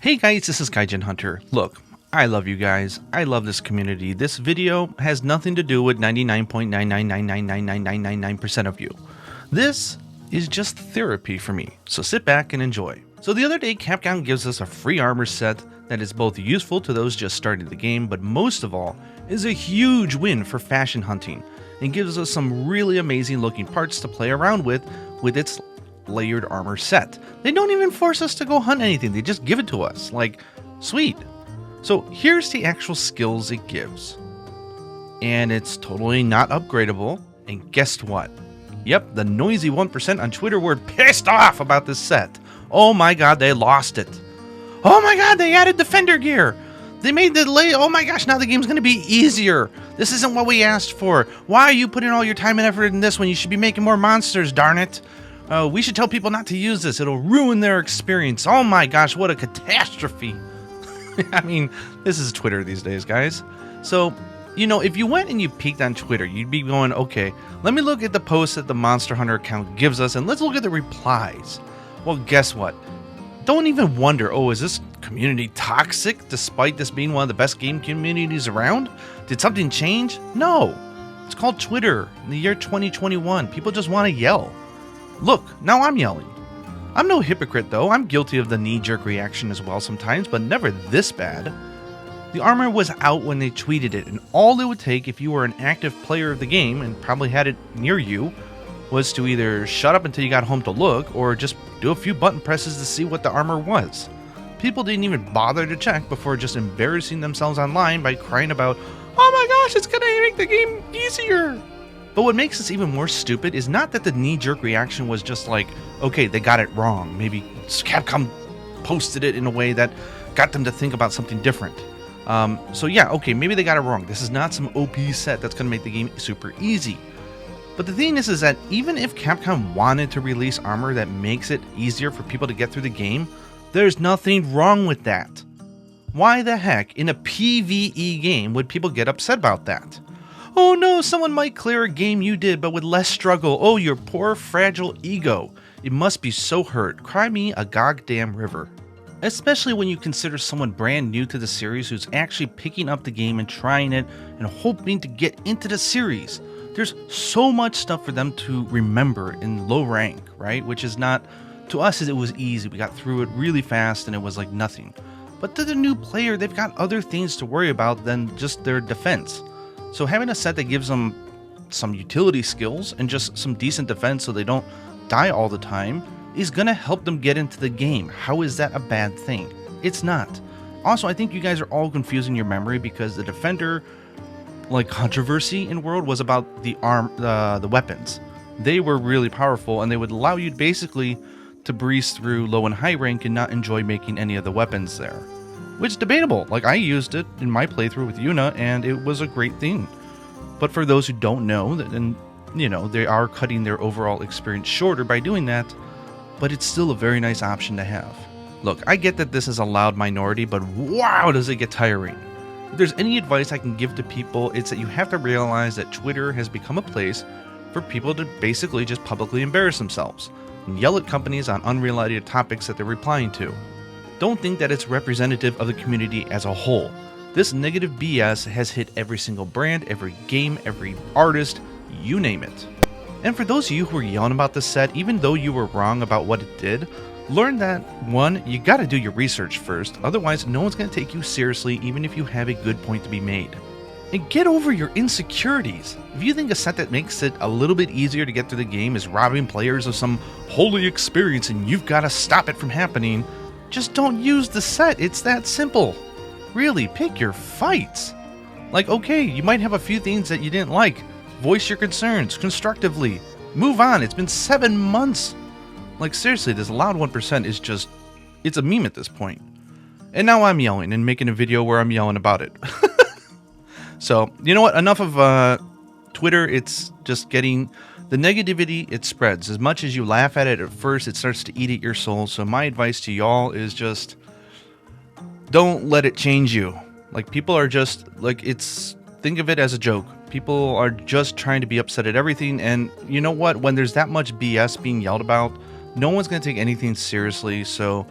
Hey guys, this is Gaijin Hunter. Look, I love you guys. I love this community. This video has nothing to do with 99.999999999% of you. This is just therapy for me, so sit back and enjoy. So the other day, Capcom gives us a free armor set that is both useful to those just starting the game, but most of all, is a huge win for fashion hunting, and gives us some really amazing looking parts to play around with its layered armor set. They don't even force us to go hunt anything, they just give it to us. Like, sweet. So here's the actual skills it gives. And it's totally not upgradable, and guess what? Yep, the noisy 1% on Twitter were pissed off about this set. Oh my god, they lost it. Oh my god, they added defender gear. They made the oh my gosh, now the game's gonna be easier. This isn't what we asked for. Why are you putting all your time and effort in this when you should be making more monsters, darn it? We should tell people not to use this. It'll ruin their experience. Oh my gosh, what a catastrophe. I mean, this is Twitter these days, guys. So, you know, if you went and you peeked on Twitter, you'd be going, okay, let me look at the posts that the Monster Hunter account gives us, and let's look at the replies. Well, guess what? Don't even wonder, oh, is this community toxic despite this being one of the best game communities around? Did something change? No. It's called Twitter in the year 2021. People just want to yell. Look, now I'm yelling. I'm no hypocrite though, I'm guilty of the knee-jerk reaction as well sometimes, but never this bad. The armor was out when they tweeted it, and all it would take if you were an active player of the game and probably had it near you was to either shut up until you got home to look, or just do a few button presses to see what the armor was. People didn't even bother to check before just embarrassing themselves online by crying about, oh my gosh, it's gonna make the game easier. But what makes this even more stupid is not that the knee-jerk reaction was just like, okay, they got it wrong. Maybe Capcom posted it in a way that got them to think about something different. So yeah, okay, maybe they got it wrong. This is not some OP set that's going to make the game super easy. But the thing is that even if Capcom wanted to release armor that makes it easier for people to get through the game, there's nothing wrong with that. Why the heck, in a PvE game, would people get upset about that? Oh no, someone might clear a game you did, but with less struggle. Oh, your poor, fragile ego. It must be so hurt. Cry me a goddamn river. Especially when you consider someone brand new to the series who's actually picking up the game and trying it and hoping to get into the series. There's so much stuff for them to remember in low rank, right? Which is not, to us it was easy. We got through it really fast and it was like nothing. But to the new player, they've got other things to worry about than just their defense. So having a set that gives them some utility skills and just some decent defense so they don't die all the time is gonna help them get into the game. How is that a bad thing? It's not. Also, I think you guys are all confusing your memory because the defender controversy in World was about the weapons. They were really powerful and they would allow you basically to breeze through low and high rank and not enjoy making any of the weapons there. Which is debatable. Like, I used it in my playthrough with Yuna and it was a great thing. But for those who don't know, then you know, they are cutting their overall experience shorter by doing that, but it's still a very nice option to have. Look, I get that this is a loud minority, but wow, does it get tiring. If there's any advice I can give to people, it's that you have to realize that Twitter has become a place for people to basically just publicly embarrass themselves and yell at companies on unrelated topics that they're replying to. Don't think that it's representative of the community as a whole. This negative BS has hit every single brand, every game, every artist, you name it. And for those of you who are yelling about this set, even though you were wrong about what it did, learn that, one, you gotta do your research first, otherwise no one's gonna take you seriously even if you have a good point to be made. And get over your insecurities. If you think a set that makes it a little bit easier to get through the game is robbing players of some holy experience and you've gotta stop it from happening, just don't use the set, it's that simple. Really, pick your fights. Like, okay, you might have a few things that you didn't like. Voice your concerns constructively. Move on, it's been 7 months. Like, seriously, this loud 1% is just, it's a meme at this point. And now I'm yelling and making a video where I'm yelling about it. So, you know what, enough of Twitter. It's just getting, the negativity, it spreads. As much as you laugh at it at first, it starts to eat at your soul. So my advice to y'all is just, don't let it change you. Like, people are just, like, think of it as a joke. People are just trying to be upset at everything, and you know what? When there's that much BS being yelled about, no one's going to take anything seriously, so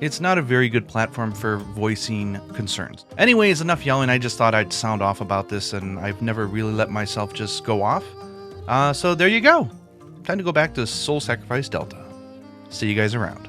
It's not a very good platform for voicing concerns. Anyways, enough yelling. I just thought I'd sound off about this, and I've never really let myself just go off. So there you go. Time to go back to Soul Sacrifice Delta. See you guys around.